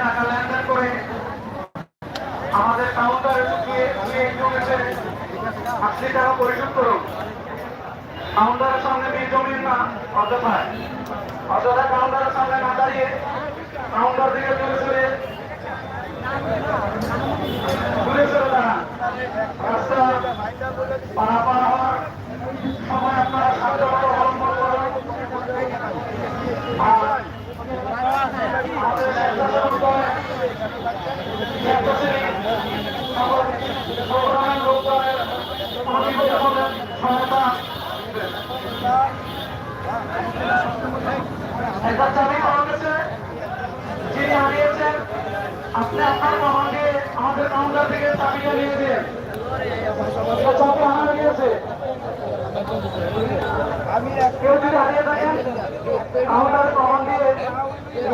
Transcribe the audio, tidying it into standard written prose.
টাকা লেনদেন করে আমাদের কাউন্টারে ঢুকিয়ে 80 টাকা পরিশোধ করুন। কাউন্টারের সামনে ভিড় জমিন না, অযথায় কাউন্টারের সামনে না দাঁড়িয়ে কাউন্টার থেকে দূরে দাঁড়ান। রাস্তা পারাপার হওয়ার সময় আপনারা সাবধানতা অবলম্বন করুন। আমাদের স্বেচ্ছাসেবক সহায়তা একটা চাবি পাওয়া গেছে, যিনি হারিয়েছেন আপনি আপনার বাবাকে আমাদের কাউন্টার থেকে চাবিটা নিয়ে দিন। চাবি হারা গিয়েছে, কেউ যদি হারিয়ে থাকেন কাউন্টারে প্রমাণ দিয়ে